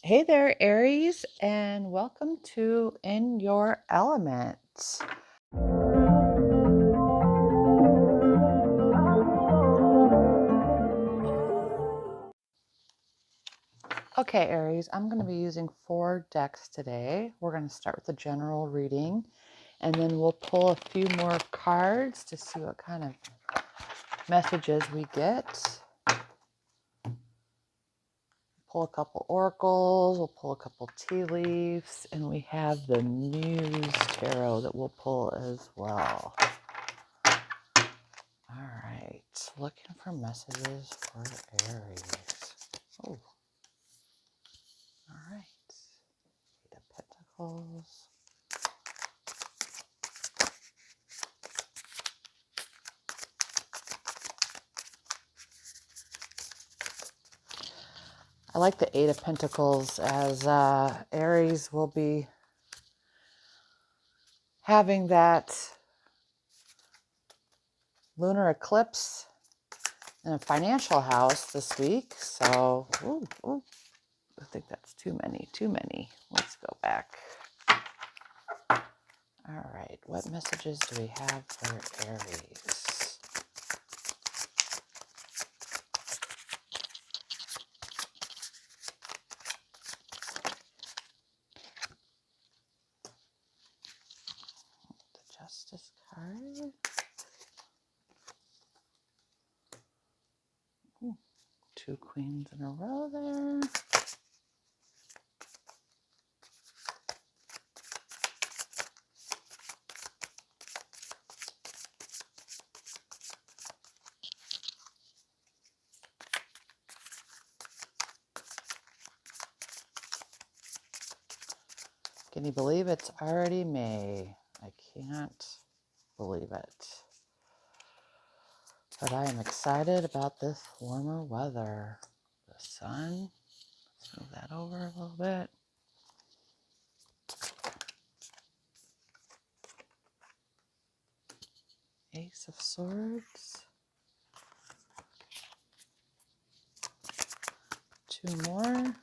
Hey there, Aries, and welcome to In Your Element. Okay, Aries, I'm going to be using 4 decks today. We're going to start with the general reading, and then we'll pull a few more cards to see what kind of messages we get. Pull a couple oracles, we'll pull a couple tea leaves, and we have the Muse Tarot that we'll pull as well. All right, looking for messages for Aries. Oh, all right. Eight of Pentacles. I like the Eight of Pentacles as Aries will be having that lunar eclipse in a financial house this week. So, I think that's too many. Let's go back. All right, what messages do we have for Aries? The Justice card. Two queens in a row there. Can you believe it's already May? I can't believe it. But I am excited about this warmer weather. The sun. Let's move that over a little bit. Ace of Swords. Two more.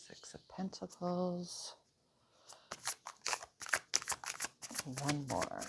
Six of Pentacles. One more.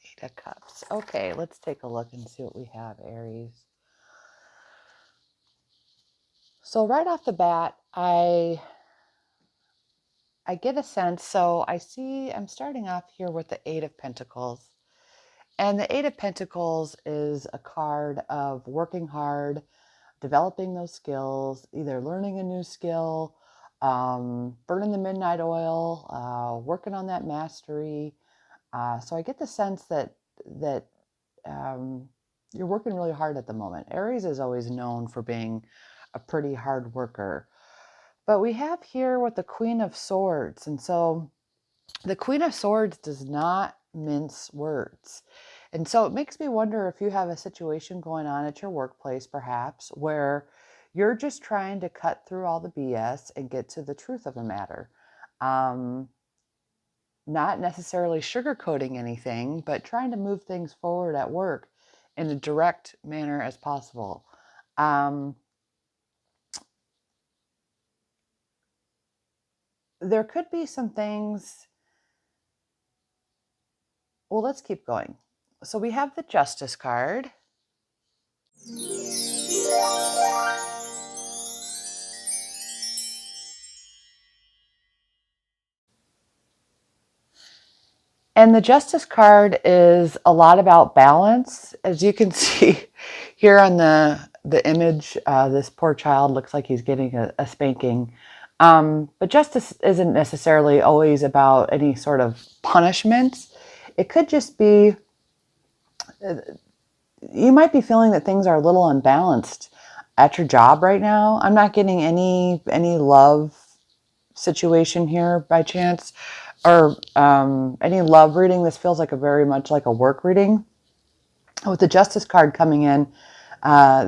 Eight of Cups. Okay, let's take a look and see what we have, Aries. So right off the bat, I get a sense, so I'm starting off here with the Eight of Pentacles. And the Eight of Pentacles is a card of working hard, developing those skills, either learning a new skill, burning the midnight oil, working on that mastery. So I get the sense that you're working really hard at the moment. Aries is always known for being a pretty hard worker. But we have here with the Queen of Swords. And so the Queen of Swords does not mince words. And so it makes me wonder if you have a situation going on at your workplace, perhaps, where you're just trying to cut through all the BS and get to the truth of a matter. Not necessarily sugarcoating anything, but trying to move things forward at work in a direct manner as possible. There could be some things. Well, let's keep going. So we have the Justice card. And the Justice card is a lot about balance. As you can see here on the image, this poor child looks like he's getting a spanking. But justice isn't necessarily always about any sort of punishment. It could just be, you might be feeling that things are a little unbalanced at your job right now. I'm not getting any love situation here by chance, or any love reading, this feels like very much like a work reading. With the Justice card coming in,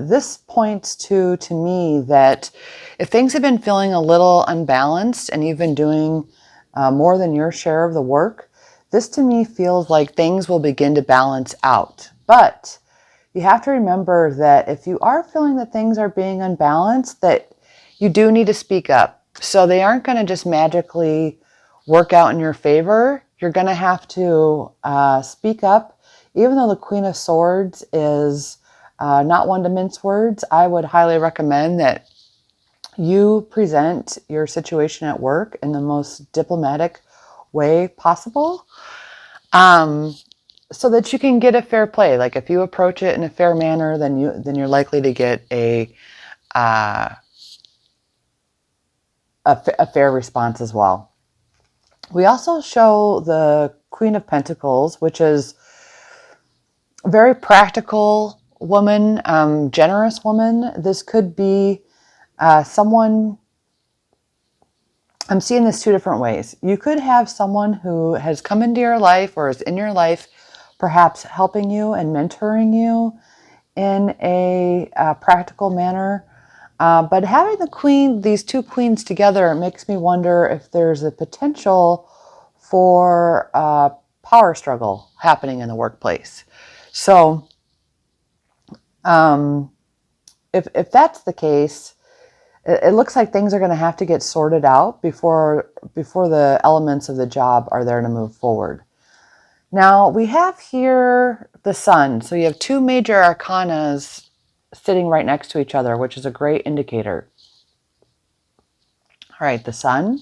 this points to me that if things have been feeling a little unbalanced and you've been doing more than your share of the work, this to me feels like things will begin to balance out. But you have to remember that if you are feeling that things are being unbalanced, that you do need to speak up. So they aren't going to just magically work out in your favor. You're going to have to speak up. Even though the Queen of Swords is not one to mince words, I would highly recommend that you present your situation at work in the most diplomatic way possible, so that you can get a fair play. Like if you approach it in a fair manner, then you're likely to get a fair response as well. We also show the Queen of Pentacles, which is a very practical woman, generous woman. This could be someone, I'm seeing this two different ways. You could have someone who has come into your life or is in your life, perhaps helping you and mentoring you in a practical manner. But having these two queens together, makes me wonder if there's a potential for a power struggle happening in the workplace. So if that's the case, it looks like things are going to have to get sorted out before the elements of the job are there to move forward. Now we have here the Sun. So you have two major arcanas sitting right next to each other, which is a great indicator. All right, the Sun.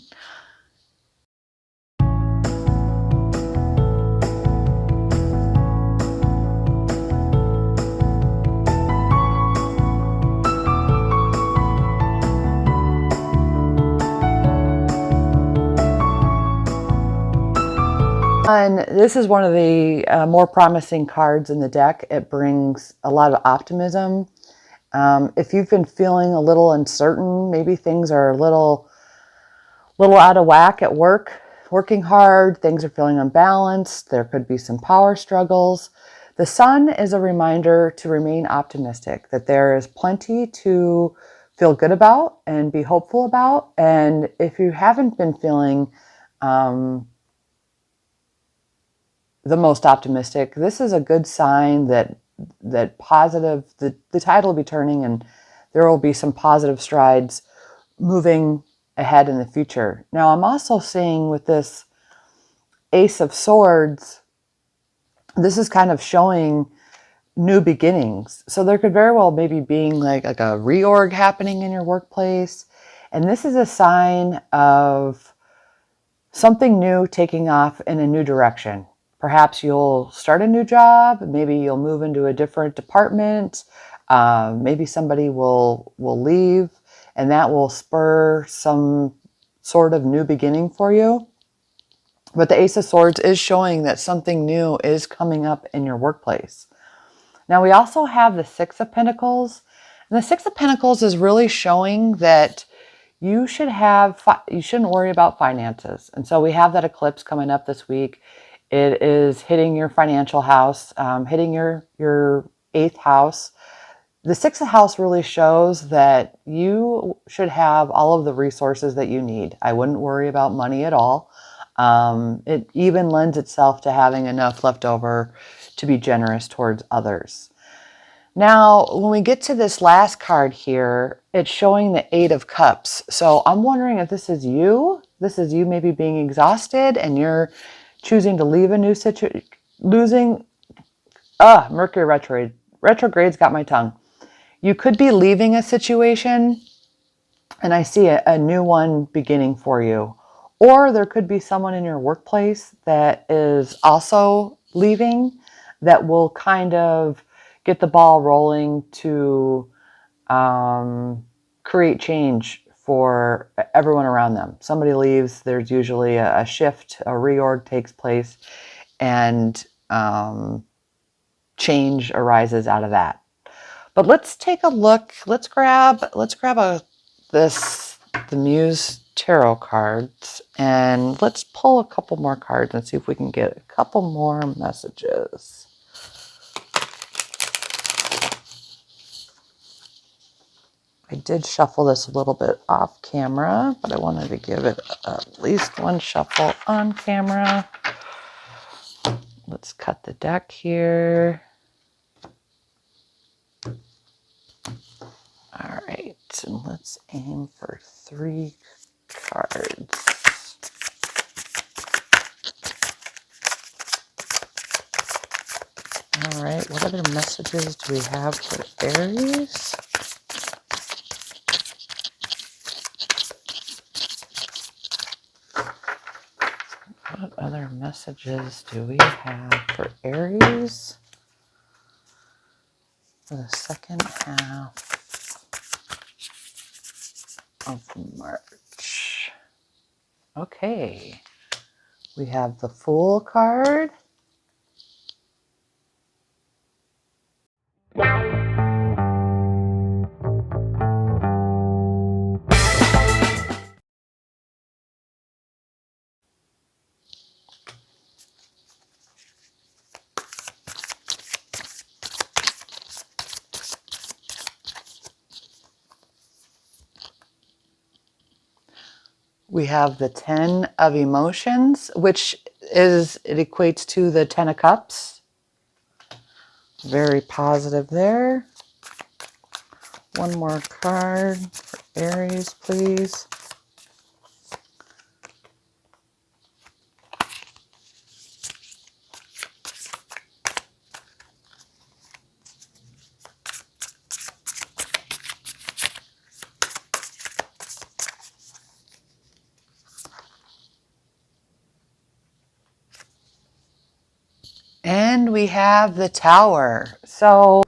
And this is one of the more promising cards in the deck. It brings a lot of optimism. If you've been feeling a little uncertain, maybe things are a little out of whack at work, working hard, things are feeling unbalanced, there could be some power struggles. The Sun is a reminder to remain optimistic, that there is plenty to feel good about and be hopeful about. And if you haven't been feeling the most optimistic, this is a good sign that positive, the tide will be turning and there will be some positive strides moving ahead in the future. Now I'm also seeing with this Ace of Swords, this is kind of showing new beginnings. So there could very well maybe being like a reorg happening in your workplace. And this is a sign of something new taking off in a new direction. Perhaps you'll start a new job. Maybe you'll move into a different department. Maybe somebody will leave, and that will spur some sort of new beginning for you. But the Ace of Swords is showing that something new is coming up in your workplace. Now we also have the Six of Pentacles. And the Six of Pentacles is really showing that you shouldn't worry about finances. And so we have that eclipse coming up this week. It is hitting your financial house, hitting your 8th house. The 6th house really shows that you should have all of the resources that you need. I wouldn't worry about money at all. It even lends itself to having enough left over to be generous towards others. Now, when we get to this last card here, it's showing the 8 of Cups. So I'm wondering if this is you. This is you maybe being exhausted and you're choosing to leave a new situation, Mercury retrograde. Retrograde's got my tongue. You could be leaving a situation and I see a new one beginning for you. Or there could be someone in your workplace that is also leaving that will kind of get the ball rolling to create change for everyone around them. Somebody leaves, there's usually a shift, a reorg takes place, and change arises out of that. But let's take a look. Let's grab the Muse tarot cards, and let's pull a couple more cards and see if we can get a couple more messages. I did shuffle this a little bit off camera, but I wanted to give it at least one shuffle on camera. Let's cut the deck here. All right, and let's aim for 3 cards. All right, what other messages do we have for Aries? What other messages do we have for Aries for the second half of March? Okay, we have the Fool card. We have the 10 of emotions, which it equates to the 10 of cups. Very positive there. One more card for Aries, please. And we have the Tower. So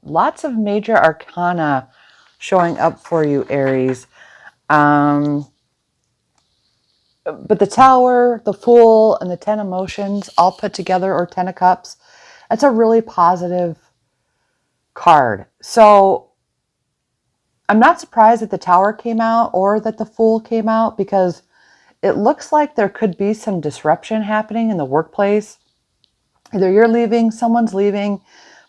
lots of major arcana showing up for you, Aries. But the Tower, the Fool, and the 10 emotions all put together, or 10 of cups, that's a really positive card. So I'm not surprised that the Tower came out or that the Fool came out, because it looks like there could be some disruption happening in the workplace. Either you're leaving, someone's leaving,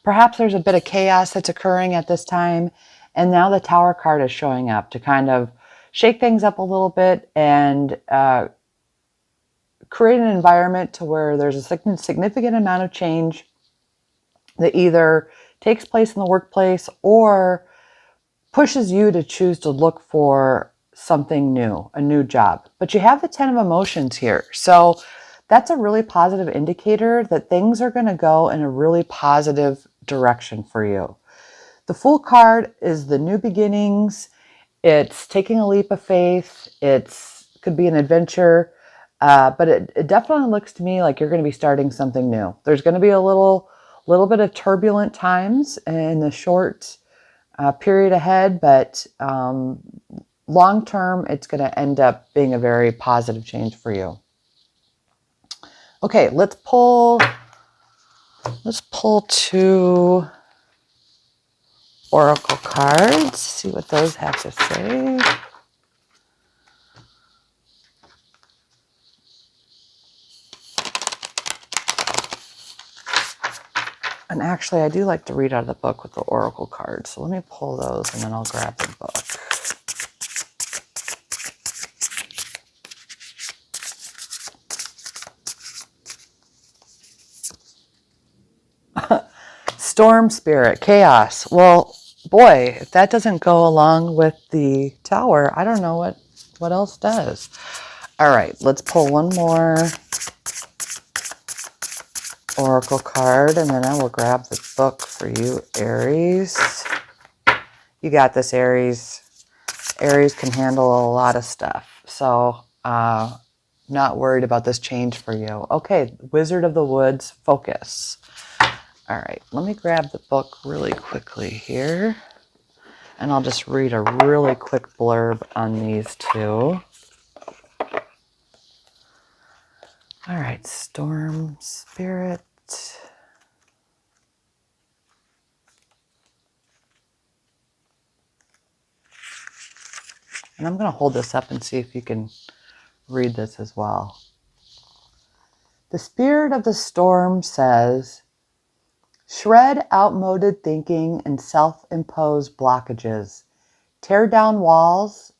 perhaps there's a bit of chaos that's occurring at this time, and now the Tower card is showing up to kind of shake things up a little bit and create an environment to where there's a significant amount of change that either takes place in the workplace or pushes you to choose to look for something new, a new job. But you have the 10 of emotions here. So that's a really positive indicator that things are going to go in a really positive direction for you. The Fool card is the new beginnings. It's taking a leap of faith. Could be an adventure, but it definitely looks to me like you're going to be starting something new. There's going to be a little bit of turbulent times in the short period ahead, but long term, it's going to end up being a very positive change for you. Okay, let's pull 2 oracle cards, see what those have to say. And actually, I do like to read out of the book with the oracle cards, so let me pull those and then I'll grab the book. Storm Spirit, Chaos. Well, boy, if that doesn't go along with the Tower, I don't know what else does. All right, let's pull one more oracle card, and then I will grab the book for you, Aries. You got this, Aries. Aries can handle a lot of stuff, so not worried about this change for you. Okay, Wizard of the Woods, focus. All right, let me grab the book really quickly here. And I'll just read a really quick blurb on these two. All right, Storm Spirit. And I'm going to hold this up and see if you can read this as well. The spirit of the storm says, shred outmoded thinking and self-imposed blockages. Tear down walls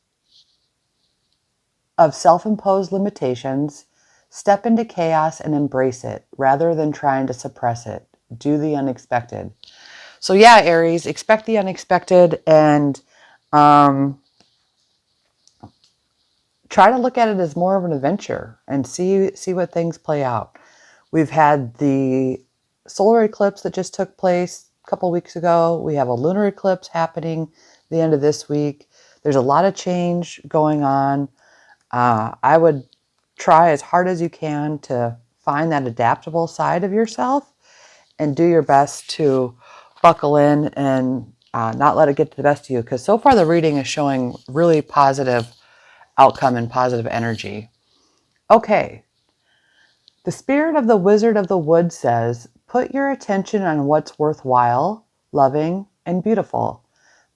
of self-imposed limitations. Step into chaos and embrace it rather than trying to suppress it. Do the unexpected. So yeah, Aries, expect the unexpected and try to look at it as more of an adventure and see what things play out. We've had the solar eclipse that just took place a couple weeks ago. We have a lunar eclipse happening the end of this week. There's a lot of change going on. I would try as hard as you can to find that adaptable side of yourself and do your best to buckle in and not let it get to the best of you. Because so far the reading is showing really positive outcome and positive energy. Okay. The spirit of the Wizard of the Wood says, put your attention on what's worthwhile, loving, and beautiful.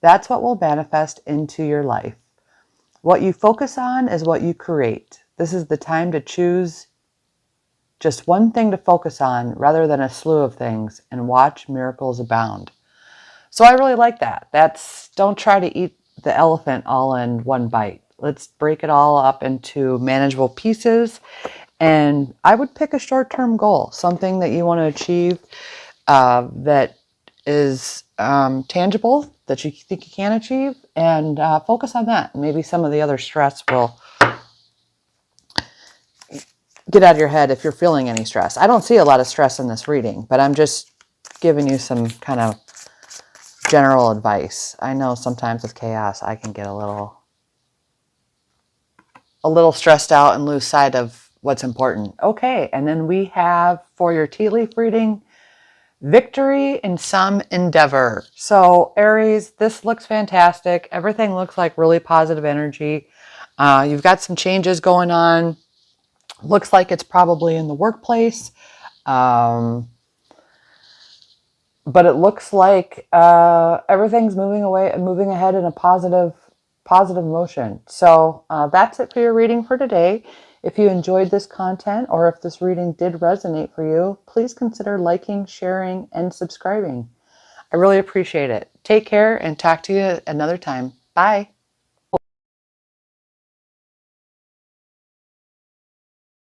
That's what will manifest into your life. What you focus on is what you create. This is the time to choose just one thing to focus on rather than a slew of things and watch miracles abound. So I really like that. Don't try to eat the elephant all in one bite. Let's break it all up into manageable pieces. And I would pick a short-term goal, something that you want to achieve that is tangible, that you think you can achieve, and focus on that. Maybe some of the other stress will get out of your head if you're feeling any stress. I don't see a lot of stress in this reading, but I'm just giving you some kind of general advice. I know sometimes with chaos, I can get a little stressed out and lose sight of what's important. Okay, and then we have for your tea leaf reading, victory in some endeavor. So Aries, this looks fantastic. Everything looks like really positive energy. You've got some changes going on. Looks like it's probably in the workplace. But it looks like everything's moving ahead in a positive motion. So that's it for your reading for today. If you enjoyed this content or if this reading did resonate for you, please consider liking, sharing, and subscribing. I really appreciate it. Take care and talk to you another time. Bye.